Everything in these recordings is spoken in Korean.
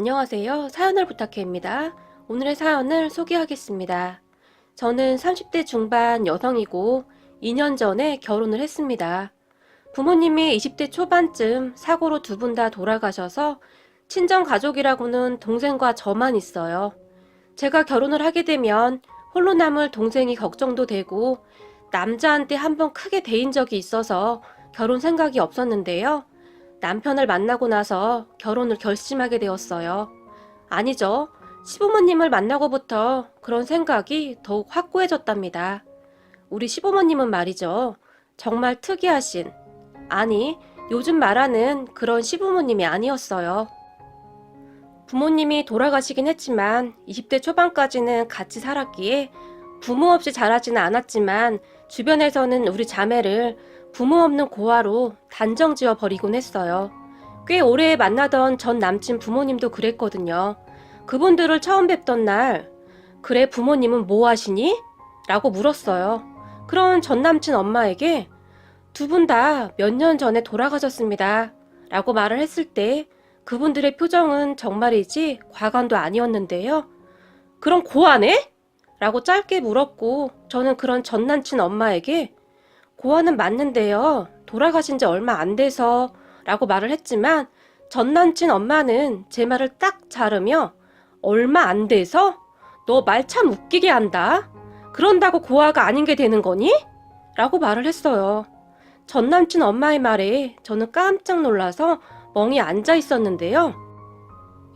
안녕하세요. 사연을 부탁해입니다. 오늘의 사연을 소개하겠습니다. 저는 30대 중반 여성이고 2년 전에 결혼을 했습니다. 부모님이 20대 초반쯤 사고로 두 분 다 돌아가셔서 친정 가족이라고는 동생과 저만 있어요. 제가 결혼을 하게 되면 홀로 남을 동생이 걱정도 되고 남자한테 한번 크게 대인 적이 있어서 결혼 생각이 없었는데요. 남편을 만나고 나서 결혼을 결심하게 되었어요. 아니죠. 시부모님을 만나고부터 그런 생각이 더욱 확고해졌답니다. 우리 시부모님은 말이죠. 정말 특이하신, 아니, 요즘 말하는 그런 시부모님이 아니었어요. 부모님이 돌아가시긴 했지만 20대 초반까지는 같이 살았기에 부모 없이 자라지는 않았지만 주변에서는 우리 자매를 부모 없는 고아로 단정 지어 버리곤 했어요. 꽤 오래 만나던 전 남친 부모님도 그랬거든요. 그분들을 처음 뵙던 날, 그래 부모님은 뭐 하시니? 라고 물었어요. 그런 전 남친 엄마에게 두 분 다 몇 년 전에 돌아가셨습니다. 라고 말을 했을 때 그분들의 표정은 정말이지 과간도 아니었는데요. 그럼 고아네? 라고 짧게 물었고 저는 그런 전 남친 엄마에게 고아는 맞는데요. 돌아가신 지 얼마 안 돼서 라고 말을 했지만 전 남친 엄마는 제 말을 딱 자르며 얼마 안 돼서? 너 말 참 웃기게 한다. 그런다고 고아가 아닌 게 되는 거니? 라고 말을 했어요. 전 남친 엄마의 말에 저는 깜짝 놀라서 멍이 앉아 있었는데요.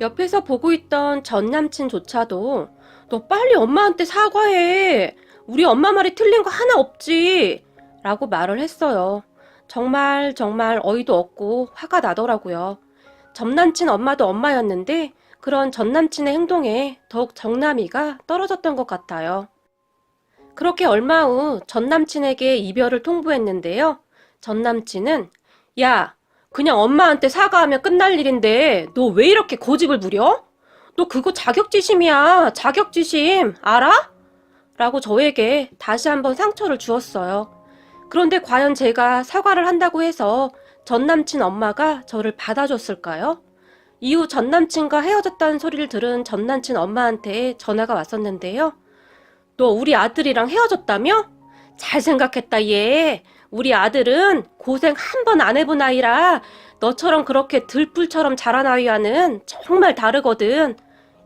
옆에서 보고 있던 전 남친조차도 너 빨리 엄마한테 사과해. 우리 엄마 말이 틀린 거 하나 없지. 라고 말을 했어요. 정말 어이도 없고 화가 나더라고요. 전 남친 엄마도 엄마였는데 그런 전 남친의 행동에 더욱 정남이가 떨어졌던 것 같아요. 그렇게 얼마 후 전 남친에게 이별을 통보했는데요. 전 남친은 야, 그냥 엄마한테 사과하면 끝날 일인데 너 왜 이렇게 고집을 부려? 너 그거 자격지심이야. 자격지심. 알아? 라고 저에게 다시 한번 상처를 주었어요. 그런데 과연 제가 사과를 한다고 해서 전 남친 엄마가 저를 받아줬을까요? 이후 전 남친과 헤어졌다는 소리를 들은 전 남친 엄마한테 전화가 왔었는데요. 너 우리 아들이랑 헤어졌다며? 잘 생각했다 얘. 우리 아들은 고생 한 번 안 해본 아이라 너처럼 그렇게 들불처럼 자란 아이와는 정말 다르거든.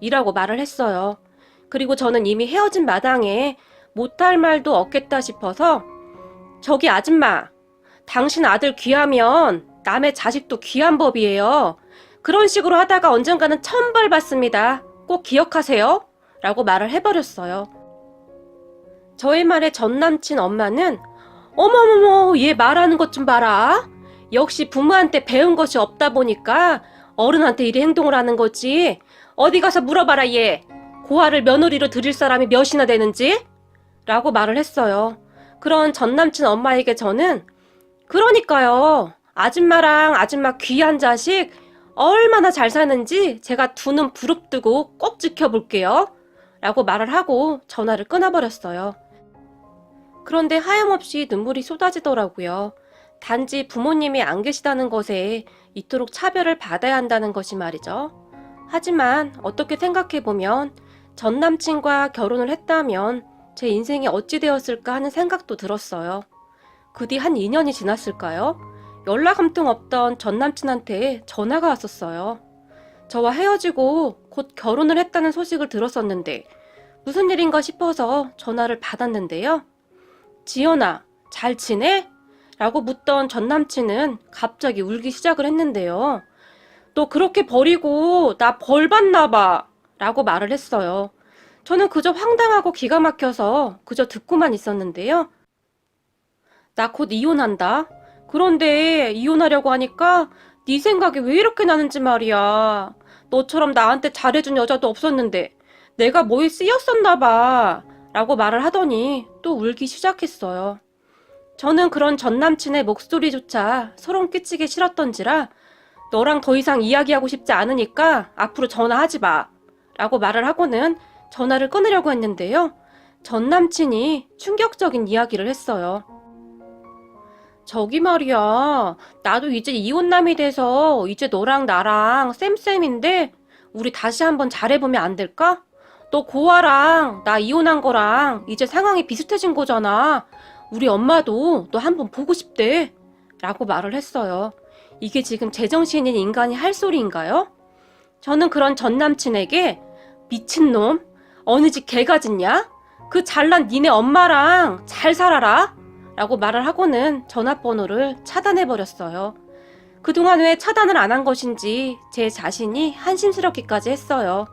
이라고 말을 했어요. 그리고 저는 이미 헤어진 마당에 못할 말도 없겠다 싶어서 저기 아줌마, 당신 아들 귀하면 남의 자식도 귀한 법이에요. 그런 식으로 하다가 언젠가는 천벌 받습니다. 꼭 기억하세요. 라고 말을 해버렸어요. 저의 말에 전 남친 엄마는 어머머머 얘 말하는 것 좀 봐라. 역시 부모한테 배운 것이 없다 보니까 어른한테 이리 행동을 하는 거지. 어디 가서 물어봐라 얘. 고아를 며느리로 들일 사람이 몇이나 되는지? 라고 말을 했어요. 그런 전 남친 엄마에게 저는 그러니까요. 아줌마랑 아줌마 귀한 자식 얼마나 잘 사는지 제가 두 눈 부릅뜨고 꼭 지켜볼게요. 라고 말을 하고 전화를 끊어버렸어요. 그런데 하염없이 눈물이 쏟아지더라고요. 단지 부모님이 안 계시다는 것에 이토록 차별을 받아야 한다는 것이 말이죠. 하지만 어떻게 생각해보면 전 남친과 결혼을 했다면 제 인생이 어찌 되었을까 하는 생각도 들었어요. 그 뒤 한 2년이 지났을까요? 연락 한 통 없던 전 남친한테 전화가 왔었어요. 저와 헤어지고 곧 결혼을 했다는 소식을 들었었는데 무슨 일인가 싶어서 전화를 받았는데요. 지연아, 잘 지내? 라고 묻던 전 남친은 갑자기 울기 시작을 했는데요. 너 그렇게 버리고 나 벌 받나 봐. 라고 말을 했어요. 저는 그저 황당하고 기가 막혀서 그저 듣고만 있었는데요. 나 곧 이혼한다. 그런데 이혼하려고 하니까 네 생각이 왜 이렇게 나는지 말이야. 너처럼 나한테 잘해준 여자도 없었는데 내가 뭐에 쓰였었나 봐. 라고 말을 하더니 또 울기 시작했어요. 저는 그런 전 남친의 목소리조차 소름 끼치기 싫었던지라 너랑 더 이상 이야기하고 싶지 않으니까 앞으로 전화하지 마. 라고 말을 하고는 전화를 끊으려고 했는데요. 전 남친이 충격적인 이야기를 했어요. 저기 말이야, 나도 이제 이혼남이 돼서 이제 너랑 나랑 쌤쌤인데 우리 다시 한번 잘해보면 안 될까? 너 고아랑 나 이혼한 거랑 이제 상황이 비슷해진 거잖아. 우리 엄마도 너 한번 보고 싶대. 라고 말을 했어요. 이게 지금 제정신인 인간이 할 소리인가요? 저는 그런 전 남친에게 미친놈, 어느 집 개가 짖냐? 그 잘난 니네 엄마랑 잘 살아라. 라고 말을 하고는 전화번호를 차단해버렸어요. 그동안 왜 차단을 안 한 것인지 제 자신이 한심스럽기까지 했어요.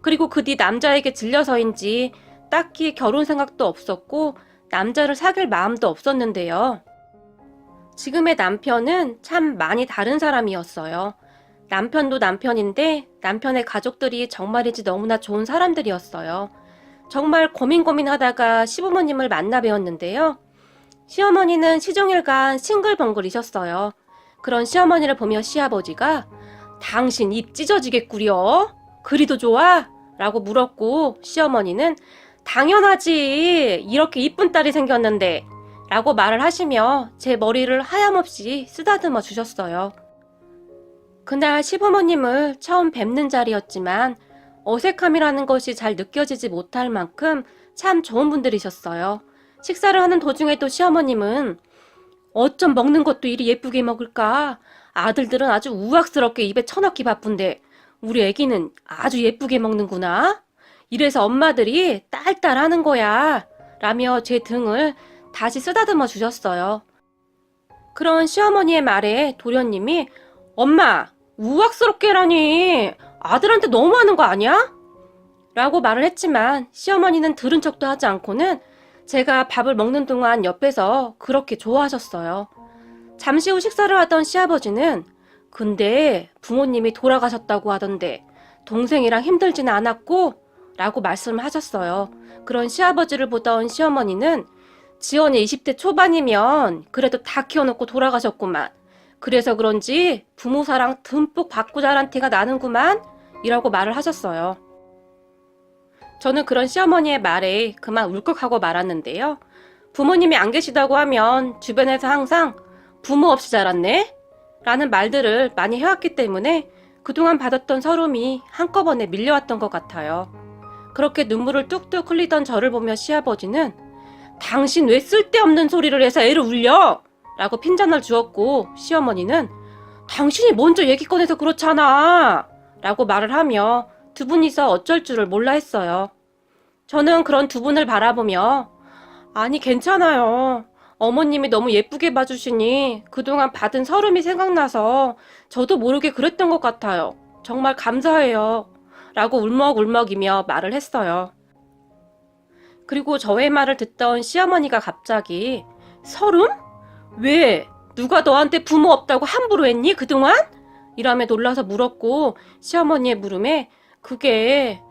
그리고 그 뒤 남자에게 질려서인지 딱히 결혼 생각도 없었고 남자를 사귈 마음도 없었는데요. 지금의 남편은 참 많이 다른 사람이었어요. 남편도 남편인데 남편의 가족들이 정말이지 너무나 좋은 사람들이었어요. 정말 고민하다가 시부모님을 만나 뵈었는데요. 시어머니는 시종일관 싱글벙글이셨어요. 그런 시어머니를 보며 시아버지가 당신 입 찢어지겠구려? 그리도 좋아? 라고 물었고 시어머니는 당연하지. 이렇게 이쁜 딸이 생겼는데 라고 말을 하시며 제 머리를 하염없이 쓰다듬어 주셨어요. 그날 시부모님을 처음 뵙는 자리였지만 어색함이라는 것이 잘 느껴지지 못할 만큼 참 좋은 분들이셨어요. 식사를 하는 도중에도 시어머님은 어쩜 먹는 것도 이리 예쁘게 먹을까? 아들들은 아주 우악스럽게 입에 쳐넣기 바쁜데 우리 애기는 아주 예쁘게 먹는구나. 이래서 엄마들이 딸딸하는 거야. 라며 제 등을 다시 쓰다듬어 주셨어요. 그런 시어머니의 말에 도련님이 엄마, 우악스럽게라니 아들한테 너무하는 거 아니야? 라고 말을 했지만 시어머니는 들은 척도 하지 않고는 제가 밥을 먹는 동안 옆에서 그렇게 좋아하셨어요. 잠시 후 식사를 하던 시아버지는 근데 부모님이 돌아가셨다고 하던데 동생이랑 힘들지는 않았고? 라고 말씀을 하셨어요. 그런 시아버지를 보던 시어머니는 지연이 20대 초반이면 그래도 다 키워놓고 돌아가셨구만. 그래서 그런지 부모 사랑 듬뿍 받고 자란 티가 나는구만. 이라고 말을 하셨어요. 저는 그런 시어머니의 말에 그만 울컥하고 말았는데요. 부모님이 안 계시다고 하면 주변에서 항상 부모 없이 자랐네? 라는 말들을 많이 해왔기 때문에 그동안 받았던 서름이 한꺼번에 밀려왔던 것 같아요. 그렇게 눈물을 뚝뚝 흘리던 저를 보며 시아버지는 당신 왜 쓸데없는 소리를 해서 애를 울려? 라고 핀잔을 주었고 시어머니는 당신이 먼저 얘기 꺼내서 그렇잖아 라고 말을 하며 두 분이서 어쩔 줄을 몰라 했어요. 저는 그런 두 분을 바라보며 아니 괜찮아요. 어머님이 너무 예쁘게 봐주시니 그동안 받은 서름이 생각나서 저도 모르게 그랬던 것 같아요. 정말 감사해요. 라고 울먹울먹이며 말을 했어요. 그리고 저의 말을 듣던 시어머니가 갑자기 서름? 왜? 누가 너한테 부모 없다고 함부로 했니 그동안? 이라며 놀라서 물었고 시어머니의 물음에 그게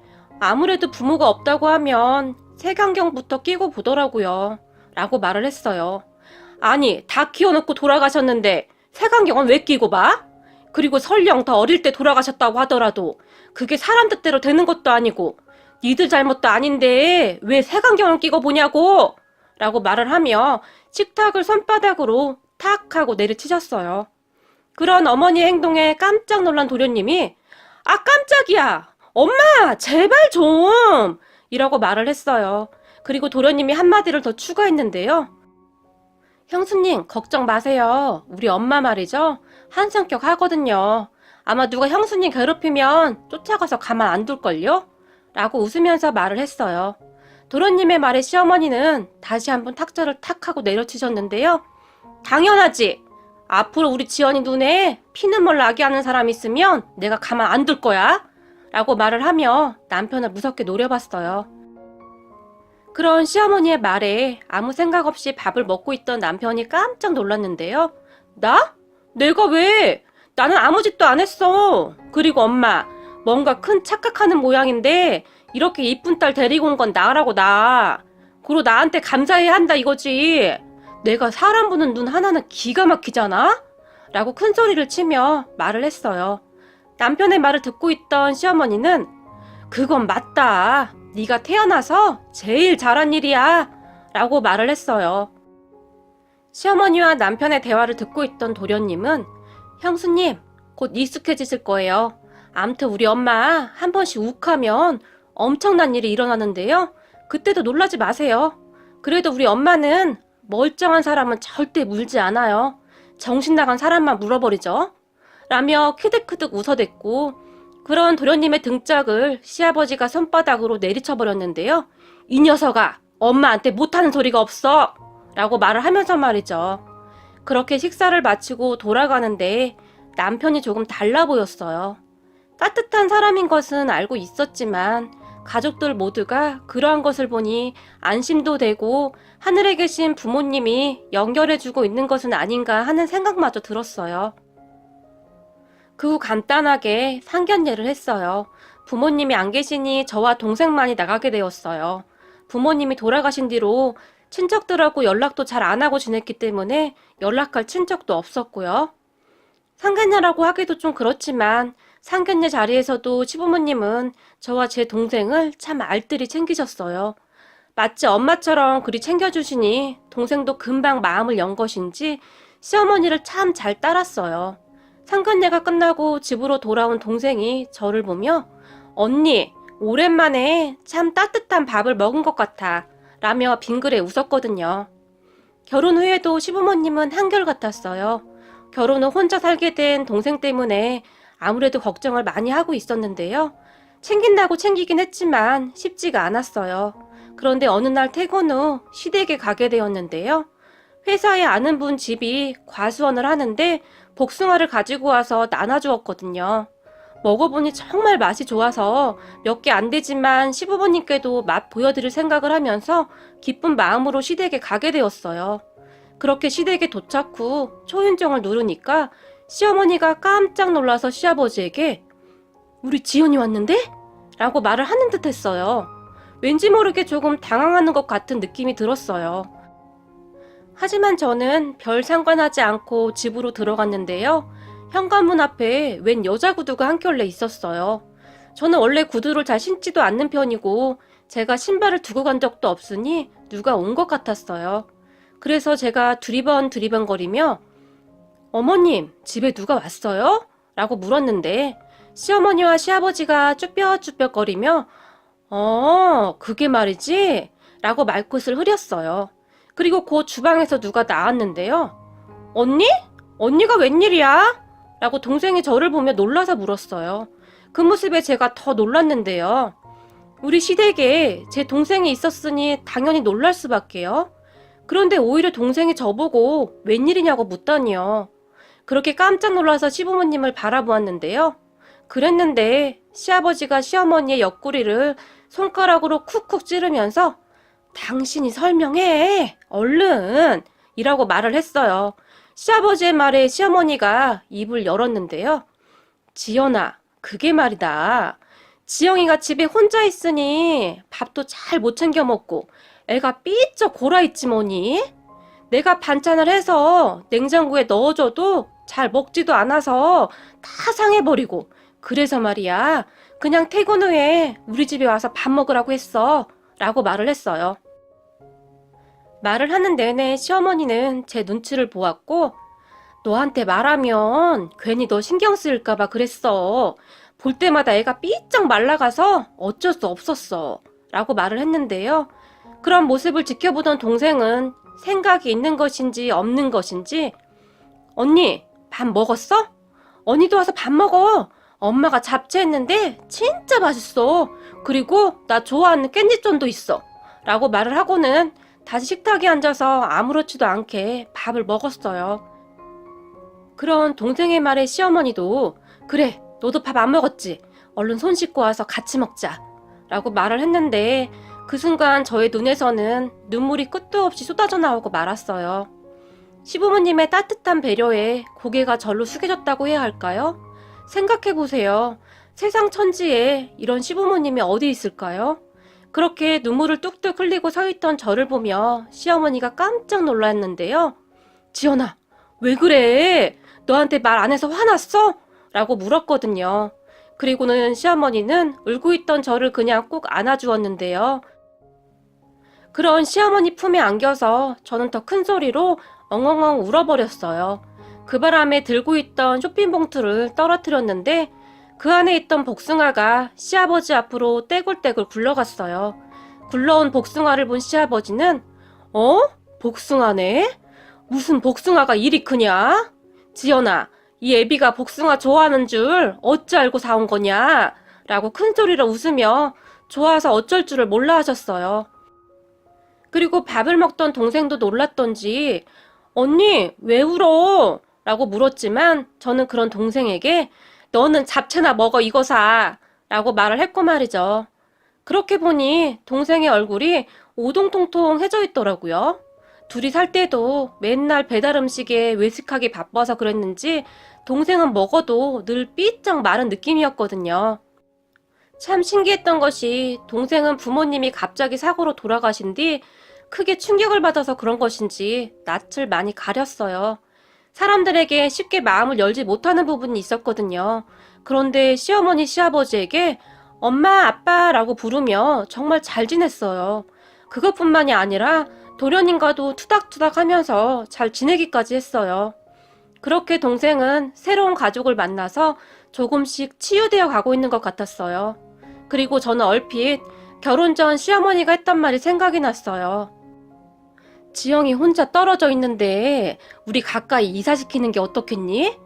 아무래도 부모가 없다고 하면 색안경부터 끼고 보더라고요. 라고 말을 했어요. 아니 다 키워놓고 돌아가셨는데 색안경은 왜 끼고 봐? 그리고 설령 더 어릴 때 돌아가셨다고 하더라도 그게 사람 뜻대로 되는 것도 아니고 니들 잘못도 아닌데 왜 색안경을 끼고 보냐고! 라고 말을 하며 식탁을 손바닥으로 탁 하고 내리치셨어요. 그런 어머니의 행동에 깜짝 놀란 도련님이 아 깜짝이야! 엄마 제발 좀! 이라고 말을 했어요. 그리고 도련님이 한마디를 더 추가했는데요. 형수님 걱정 마세요. 우리 엄마 말이죠. 한 성격 하거든요. 아마 누가 형수님 괴롭히면 쫓아가서 가만 안 둘걸요? 라고 웃으면서 말을 했어요. 도련님의 말에 시어머니는 다시 한번 탁자를 탁 하고 내려치셨는데요. 당연하지. 앞으로 우리 지연이 눈에 피눈물 나게 하는 사람 있으면 내가 가만 안 둘 거야. 라고 말을 하며 남편을 무섭게 노려봤어요. 그런 시어머니의 말에 아무 생각 없이 밥을 먹고 있던 남편이 깜짝 놀랐는데요. 나? 내가 왜? 나는 아무 짓도 안 했어. 그리고 엄마, 뭔가 큰 착각하는 모양인데 이렇게 이쁜 딸 데리고 온 건 나라고 나. 그리고 나한테 감사해야 한다 이거지. 내가 사람 보는 눈 하나는 기가 막히잖아? 라고 큰 소리를 치며 말을 했어요. 남편의 말을 듣고 있던 시어머니는 그건 맞다. 네가 태어나서 제일 잘한 일이야. 라고 말을 했어요. 시어머니와 남편의 대화를 듣고 있던 도련님은 형수님, 곧 익숙해지실 거예요. 암튼 우리 엄마 한 번씩 욱하면 엄청난 일이 일어나는데요. 그때도 놀라지 마세요. 그래도 우리 엄마는 멀쩡한 사람은 절대 물지 않아요. 정신 나간 사람만 물어버리죠. 라며 크득크득 웃어댔고 그런 도련님의 등짝을 시아버지가 손바닥으로 내리쳐버렸는데요. 이 녀석아, 엄마한테 못하는 소리가 없어! 라고 말을 하면서 말이죠. 그렇게 식사를 마치고 돌아가는데 남편이 조금 달라 보였어요. 따뜻한 사람인 것은 알고 있었지만 가족들 모두가 그러한 것을 보니 안심도 되고 하늘에 계신 부모님이 연결해주고 있는 것은 아닌가 하는 생각마저 들었어요. 그 후 간단하게 상견례를 했어요. 부모님이 안 계시니 저와 동생만이 나가게 되었어요. 부모님이 돌아가신 뒤로 친척들하고 연락도 잘 안 하고 지냈기 때문에 연락할 친척도 없었고요. 상견례라고 하기도 좀 그렇지만 상견례 자리에서도 시부모님은 저와 제 동생을 참 알뜰히 챙기셨어요. 마치 엄마처럼 그리 챙겨주시니 동생도 금방 마음을 연 것인지 시어머니를 참 잘 따랐어요. 상견례가 끝나고 집으로 돌아온 동생이 저를 보며 언니, 오랜만에 참 따뜻한 밥을 먹은 것 같아 라며 빙그레 웃었거든요. 결혼 후에도 시부모님은 한결같았어요. 결혼 후 혼자 살게 된 동생 때문에 아무래도 걱정을 많이 하고 있었는데요. 챙긴다고 챙기긴 했지만 쉽지가 않았어요. 그런데 어느 날 퇴근 후 시댁에 가게 되었는데요. 회사에 아는 분 집이 과수원을 하는데 복숭아를 가지고 와서 나눠주었거든요. 먹어보니 정말 맛이 좋아서 몇 개 안 되지만 시부모님께도 맛 보여드릴 생각을 하면서 기쁜 마음으로 시댁에 가게 되었어요. 그렇게 시댁에 도착 후 초인종을 누르니까 시어머니가 깜짝 놀라서 시아버지에게 우리 지연이 왔는데? 라고 말을 하는 듯 했어요. 왠지 모르게 조금 당황하는 것 같은 느낌이 들었어요. 하지만 저는 별 상관하지 않고 집으로 들어갔는데요. 현관문 앞에 웬 여자 구두가 한 켤레 있었어요. 저는 원래 구두를 잘 신지도 않는 편이고 제가 신발을 두고 간 적도 없으니 누가 온 것 같았어요. 그래서 제가 두리번거리며 어머님, 집에 누가 왔어요? 라고 물었는데 시어머니와 시아버지가 쭈뼛쭈뼛거리며 그게 말이지? 라고 말끝을 흐렸어요. 그리고 곧 주방에서 누가 나왔는데요. 언니? 언니가 웬일이야? 라고 동생이 저를 보며 놀라서 물었어요. 그 모습에 제가 더 놀랐는데요. 우리 시댁에 제 동생이 있었으니 당연히 놀랄 수밖에요. 그런데 오히려 동생이 저보고 웬일이냐고 묻다니요. 그렇게 깜짝 놀라서 시부모님을 바라보았는데요. 그랬는데 시아버지가 시어머니의 옆구리를 손가락으로 쿡쿡 찌르면서 당신이 설명해 얼른 이라고 말을 했어요. 시아버지의 말에 시어머니가 입을 열었는데요. 지연아, 그게 말이다. 지영이가 집에 혼자 있으니 밥도 잘 못 챙겨 먹고 애가 삐쩍 골아있지 뭐니. 내가 반찬을 해서 냉장고에 넣어줘도 잘 먹지도 않아서 다 상해버리고 그래서 말이야 그냥 퇴근 후에 우리 집에 와서 밥 먹으라고 했어 라고 말을 했어요. 말을 하는 내내 시어머니는 제 눈치를 보았고 너한테 말하면 괜히 너 신경 쓰일까봐 그랬어. 볼 때마다 애가 삐쩍 말라가서 어쩔 수 없었어 라고 말을 했는데요. 그런 모습을 지켜보던 동생은 생각이 있는 것인지 없는 것인지 언니 밥 먹었어? 언니도 와서 밥 먹어. 엄마가 잡채했는데 진짜 맛있어. 그리고 나 좋아하는 깻잎전도 있어 라고 말을 하고는 다시 식탁에 앉아서 아무렇지도 않게 밥을 먹었어요. 그런 동생의 말에 시어머니도 그래 너도 밥 안 먹었지? 얼른 손 씻고 와서 같이 먹자 라고 말을 했는데 그 순간 저의 눈에서는 눈물이 끝도 없이 쏟아져 나오고 말았어요. 시부모님의 따뜻한 배려에 고개가 절로 숙여졌다고 해야 할까요? 생각해보세요. 세상 천지에 이런 시부모님이 어디 있을까요? 그렇게 눈물을 뚝뚝 흘리고 서 있던 저를 보며 시어머니가 깜짝 놀랐는데요. 지연아, 왜 그래? 너한테 말 안 해서 화났어? 라고 물었거든요. 그리고는 시어머니는 울고 있던 저를 그냥 꼭 안아주었는데요. 그런 시어머니 품에 안겨서 저는 더 큰 소리로 엉엉엉 울어버렸어요. 그 바람에 들고 있던 쇼핑봉투를 떨어뜨렸는데 그 안에 있던 복숭아가 시아버지 앞으로 떼굴떼굴 굴러갔어요. 굴러온 복숭아를 본 시아버지는 어? 복숭아네? 무슨 복숭아가 이리 크냐? 지연아, 이 애비가 복숭아 좋아하는 줄 어찌 알고 사온 거냐? 라고 큰소리로 웃으며 좋아서 어쩔 줄을 몰라 하셨어요. 그리고 밥을 먹던 동생도 놀랐던지 언니 왜 울어? 라고 물었지만 저는 그런 동생에게 너는 잡채나 먹어 이거 사 라고 말을 했고 말이죠. 그렇게 보니 동생의 얼굴이 오동통통해져 있더라고요. 둘이 살 때도 맨날 배달 음식에 외식하기 바빠서 그랬는지 동생은 먹어도 늘 삐쩍 마른 느낌이었거든요. 참 신기했던 것이 동생은 부모님이 갑자기 사고로 돌아가신 뒤 크게 충격을 받아서 그런 것인지 낯을 많이 가렸어요. 사람들에게 쉽게 마음을 열지 못하는 부분이 있었거든요. 그런데 시어머니, 시아버지에게 엄마, 아빠라고 부르며 정말 잘 지냈어요. 그것뿐만이 아니라 도련님과도 투닥투닥 하면서 잘 지내기까지 했어요. 그렇게 동생은 새로운 가족을 만나서 조금씩 치유되어 가고 있는 것 같았어요. 그리고 저는 얼핏 결혼 전 시어머니가 했던 말이 생각이 났어요. 지영이 혼자 떨어져 있는데 우리 가까이 이사시키는 게 어떻겠니?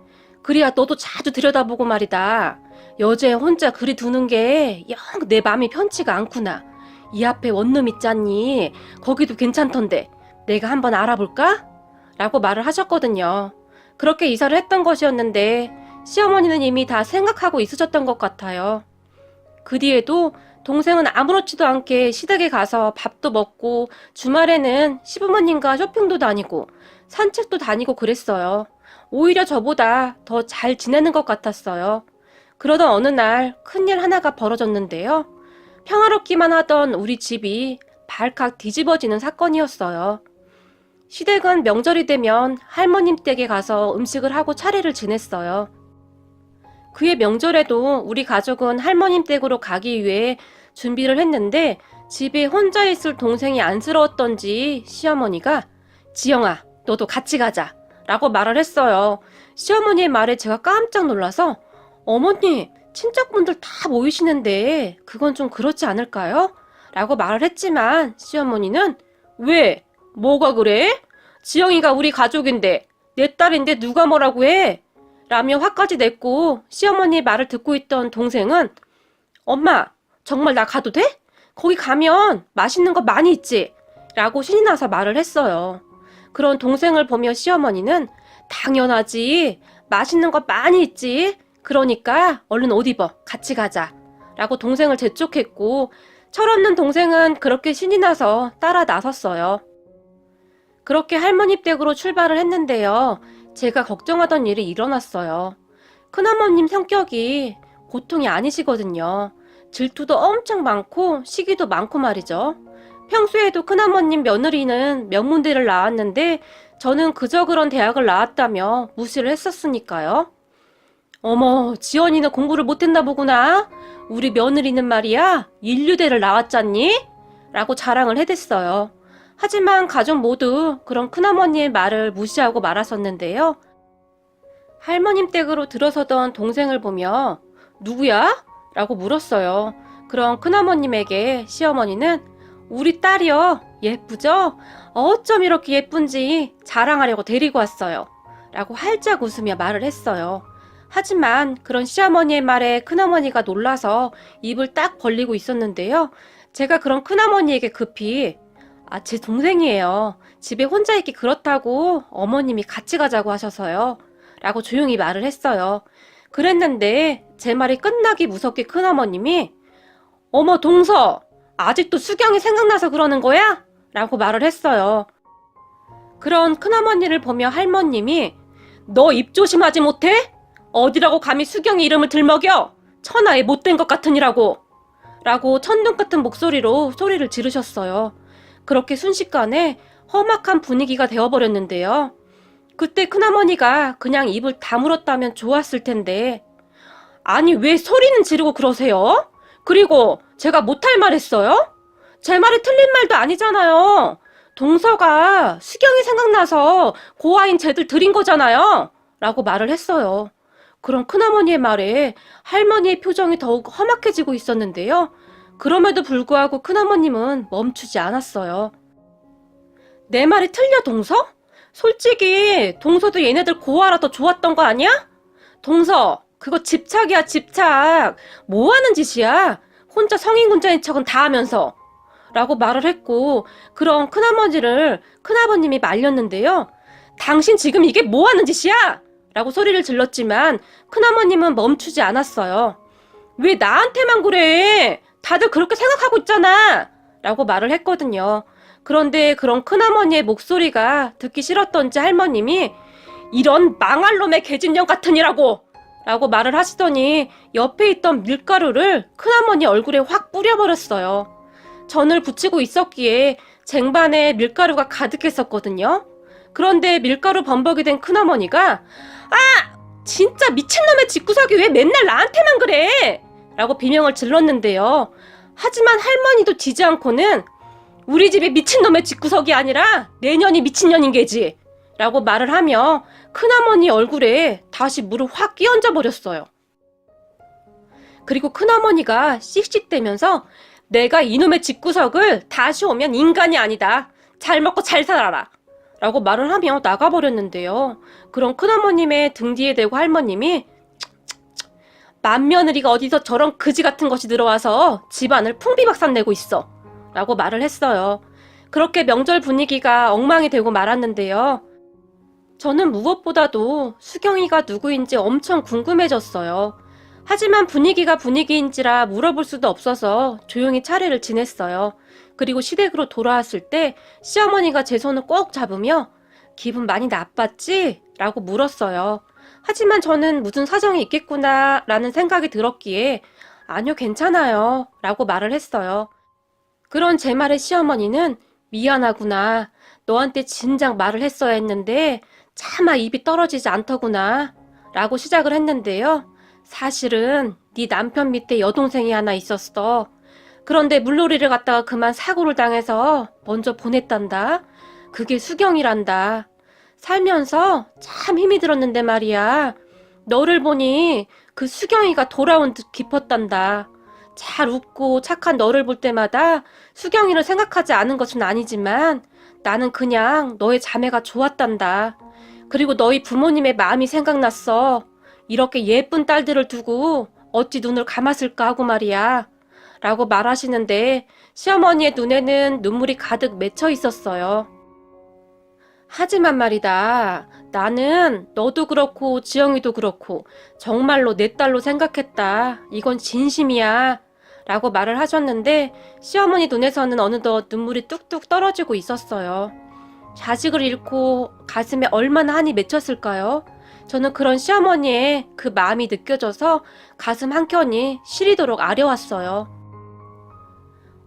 그래야 너도 자주 들여다보고 말이다. 여자애 혼자 그리 두는 게 영 내 맘이 편치가 않구나. 이 앞에 원룸 있잖니. 거기도 괜찮던데 내가 한번 알아볼까? 라고 말을 하셨거든요. 그렇게 이사를 했던 것이었는데 시어머니는 이미 다 생각하고 있으셨던 것 같아요. 그 뒤에도 동생은 아무렇지도 않게 시댁에 가서 밥도 먹고 주말에는 시부모님과 쇼핑도 다니고 산책도 다니고 그랬어요. 오히려 저보다 더 잘 지내는 것 같았어요. 그러던 어느 날 큰일 하나가 벌어졌는데요. 평화롭기만 하던 우리 집이 발칵 뒤집어지는 사건이었어요. 시댁은 명절이 되면 할머님 댁에 가서 음식을 하고 차례를 지냈어요. 그해 명절에도 우리 가족은 할머님 댁으로 가기 위해 준비를 했는데 집에 혼자 있을 동생이 안쓰러웠던지 시어머니가 지영아, 너도 같이 가자 라고 말을 했어요. 시어머니의 말에 제가 깜짝 놀라서 어머니, 친척분들 다 모이시는데 그건 좀 그렇지 않을까요? 라고 말을 했지만 시어머니는 왜? 뭐가 그래? 지영이가 우리 가족인데 내 딸인데 누가 뭐라고 해? 라며 화까지 냈고 시어머니의 말을 듣고 있던 동생은 엄마, 정말 나 가도 돼? 거기 가면 맛있는 거 많이 있지? 라고 신이 나서 말을 했어요. 그런 동생을 보며 시어머니는 당연하지. 맛있는 거 많이 있지. 그러니까 얼른 옷 입어. 같이 가자. 라고 동생을 재촉했고 철없는 동생은 그렇게 신이 나서 따라 나섰어요. 그렇게 할머니 댁으로 출발을 했는데요. 제가 걱정하던 일이 일어났어요. 큰어머님 성격이 보통이 아니시거든요. 질투도 엄청 많고 시기도 많고 말이죠. 평소에도 큰어머님 며느리는 명문대를 나왔는데 저는 그저 그런 대학을 나왔다며 무시를 했었으니까요. 어머, 지연이는 공부를 못했나 보구나. 우리 며느리는 말이야 인류대를 나왔잖니? 라고 자랑을 해댔어요. 하지만 가족 모두 그런 큰어머니의 말을 무시하고 말았었는데요. 할머님 댁으로 들어서던 동생을 보며 누구야? 라고 물었어요. 그럼 큰어머님에게 시어머니는 우리 딸이요. 예쁘죠? 어쩜 이렇게 예쁜지 자랑하려고 데리고 왔어요. 라고 활짝 웃으며 말을 했어요. 하지만 그런 시어머니의 말에 큰어머니가 놀라서 입을 딱 벌리고 있었는데요. 제가 그런 큰어머니에게 급히 제 동생이에요. 집에 혼자 있기 그렇다고 어머님이 같이 가자고 하셔서요. 라고 조용히 말을 했어요. 그랬는데 제 말이 끝나기 무섭게 큰어머님이 어머 동서, 아직도 수경이 생각나서 그러는 거야? 라고 말을 했어요. 그런 큰어머니를 보며 할머님이 너 입 조심하지 못해? 어디라고 감히 수경이 이름을 들먹여? 천하에 못된 것 같으니라고. 라고 천둥 같은 목소리로 소리를 지르셨어요. 그렇게 순식간에 험악한 분위기가 되어버렸는데요. 그때 큰어머니가 그냥 입을 다물었다면 좋았을 텐데 아니 왜 소리는 지르고 그러세요? 그리고 제가 못할 말 했어요? 제 말이 틀린 말도 아니잖아요. 동서가 수경이 생각나서 고아인 쟤들 드린 거잖아요. 라고 말을 했어요. 그런 큰어머니의 말에 할머니의 표정이 더욱 험악해지고 있었는데요. 그럼에도 불구하고 큰어머님은 멈추지 않았어요. 내 말이 틀려, 동서? 솔직히 동서도 얘네들 고아라 더 좋았던 거 아니야? 동서, 그거 집착이야, 집착. 뭐 하는 짓이야? 혼자 성인군자인 척은 다 하면서. 라고 말을 했고, 그런 큰아버지를 큰아버님이 말렸는데요. 당신 지금 이게 뭐 하는 짓이야? 라고 소리를 질렀지만 큰어머님은 멈추지 않았어요. 왜 나한테만 그래? 다들 그렇게 생각하고 있잖아. 라고 말을 했거든요. 그런데 그런 큰어머니의 목소리가 듣기 싫었던지 할머님이 이런 망할 놈의 계집년 같으니라고 라고 말을 하시더니 옆에 있던 밀가루를 큰어머니 얼굴에 확 뿌려버렸어요. 전을 붙이고 있었기에 쟁반에 밀가루가 가득했었거든요. 그런데 밀가루 범벅이 된 큰어머니가 진짜 미친놈의 집구석이 왜 맨날 나한테만 그래? 라고 비명을 질렀는데요. 하지만 할머니도 지지 않고는 우리 집이 미친놈의 집구석이 아니라 내년이 미친년인 게지 라고 말을 하며 큰어머니 얼굴에 다시 물을 확 끼얹어 버렸어요. 그리고 큰어머니가 씩씩대면서 내가 이놈의 집구석을 다시 오면 인간이 아니다. 잘 먹고 잘 살아라. 라고 말을 하며 나가버렸는데요. 그런 큰어머님의 등 뒤에 대고 할머님이 맏며느리가 어디서 저런 그지 같은 것이 들어와서 집안을 풍비박산 내고 있어. 라고 말을 했어요. 그렇게 명절 분위기가 엉망이 되고 말았는데요. 저는 무엇보다도 수경이가 누구인지 엄청 궁금해졌어요. 하지만 분위기가 분위기인지라 물어볼 수도 없어서 조용히 차례를 지냈어요. 그리고 시댁으로 돌아왔을 때 시어머니가 제 손을 꼭 잡으며 기분 많이 나빴지? 라고 물었어요. 하지만 저는 무슨 사정이 있겠구나 라는 생각이 들었기에 아니요, 괜찮아요 라고 말을 했어요. 그런 제 말에 시어머니는 미안하구나. 너한테 진작 말을 했어야 했는데 차마 입이 떨어지지 않더구나 라고 시작을 했는데요. 사실은 네 남편 밑에 여동생이 하나 있었어. 그런데 물놀이를 갔다가 그만 사고를 당해서 먼저 보냈단다. 그게 수경이란다. 살면서 참 힘이 들었는데 말이야. 너를 보니 그 수경이가 돌아온 듯 깊었단다. 잘 웃고 착한 너를 볼 때마다 수경이를 생각하지 않은 것은 아니지만 나는 그냥 너의 자매가 좋았단다. 그리고 너희 부모님의 마음이 생각났어. 이렇게 예쁜 딸들을 두고 어찌 눈을 감았을까 하고 말이야. 라고 말하시는데 시어머니의 눈에는 눈물이 가득 맺혀 있었어요. 하지만 말이다. 나는 너도 그렇고 지영이도 그렇고 정말로 내 딸로 생각했다. 이건 진심이야. 라고 말을 하셨는데 시어머니 눈에서는 어느덧 눈물이 뚝뚝 떨어지고 있었어요. 자식을 잃고 가슴에 얼마나 한이 맺혔을까요? 저는 그런 시어머니의 그 마음이 느껴져서 가슴 한켠이 시리도록 아려왔어요.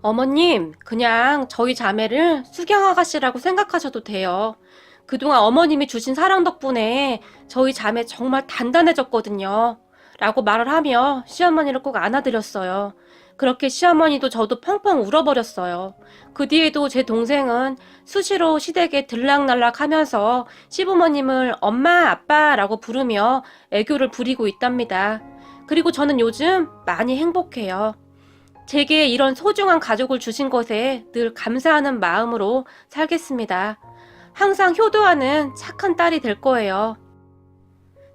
어머님, 그냥 저희 자매를 수경 아가씨라고 생각하셔도 돼요. 그동안 어머님이 주신 사랑 덕분에 저희 자매 정말 단단해졌거든요. 라고 말을 하며 시어머니를 꼭 안아드렸어요. 그렇게 시어머니도 저도 펑펑 울어버렸어요. 그 뒤에도 제 동생은 수시로 시댁에 들락날락 하면서 시부모님을 엄마, 아빠라고 부르며 애교를 부리고 있답니다. 그리고 저는 요즘 많이 행복해요. 제게 이런 소중한 가족을 주신 것에 늘 감사하는 마음으로 살겠습니다. 항상 효도하는 착한 딸이 될 거예요.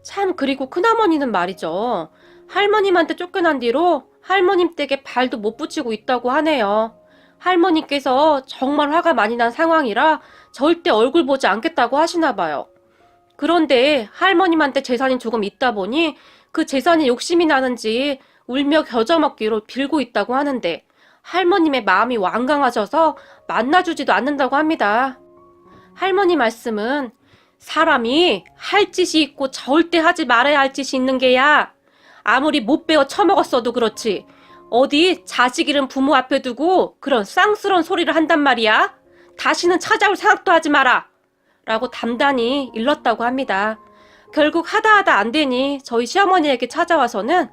참, 그리고 큰어머니는 말이죠. 할머님한테 쫓겨난 뒤로 할머님 댁에 발도 못 붙이고 있다고 하네요. 할머니께서 정말 화가 많이 난 상황이라 절대 얼굴 보지 않겠다고 하시나 봐요. 그런데 할머님한테 재산이 조금 있다 보니 그 재산이 욕심이 나는지 울며 겨자먹기로 빌고 있다고 하는데 할머님의 마음이 완강하셔서 만나주지도 않는다고 합니다. 할머니 말씀은 사람이 할 짓이 있고 절대 하지 말아야 할 짓이 있는 게야. 아무리 못 배워 처먹었어도 그렇지. 어디 자식 잃은 부모 앞에 두고 그런 쌍스러운 소리를 한단 말이야. 다시는 찾아올 생각도 하지 마라. 라고 단단히 일렀다고 합니다. 결국 하다 안 되니 저희 시어머니에게 찾아와서는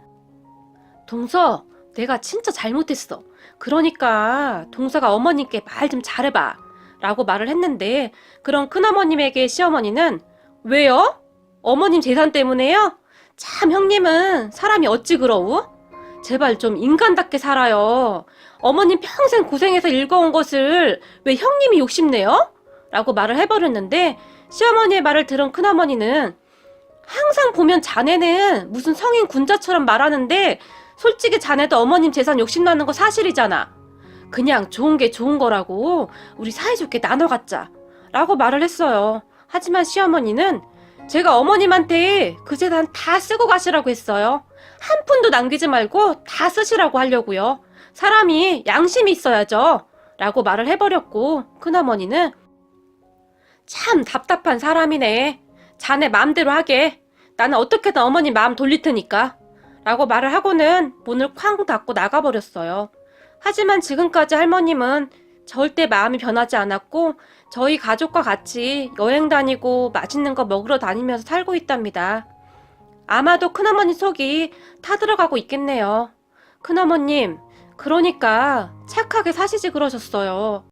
동서, 내가 진짜 잘못했어. 그러니까 동서가 어머님께 말 좀 잘해봐. 라고 말을 했는데 그런 큰어머님에게 시어머니는 왜요? 어머님 재산 때문에요? 참 형님은 사람이 어찌 그러우? 제발 좀 인간답게 살아요. 어머님 평생 고생해서 읽어온 것을 왜 형님이 욕심내요? 라고 말을 해버렸는데 시어머니의 말을 들은 큰어머니는 항상 보면 자네는 무슨 성인 군자처럼 말하는데 솔직히 자네도 어머님 재산 욕심나는 거 사실이잖아. 그냥 좋은 게 좋은 거라고 우리 사이좋게 나눠 갖자 라고 말을 했어요. 하지만 시어머니는 제가 어머님한테 그 재산 다 쓰고 가시라고 했어요. 한 푼도 남기지 말고 다 쓰시라고 하려고요. 사람이 양심이 있어야죠 라고 말을 해버렸고 큰어머니는 참 답답한 사람이네. 자네 마음대로 하게. 나는 어떻게든 어머니 마음 돌릴 테니까 라고 말을 하고는 문을 쾅 닫고 나가버렸어요. 하지만 지금까지 할머님은 절대 마음이 변하지 않았고 저희 가족과 같이 여행 다니고 맛있는 거 먹으러 다니면서 살고 있답니다. 아마도 큰어머니 속이 타들어가고 있겠네요. 큰어머님, 그러니까 착하게 사시지 그러셨어요.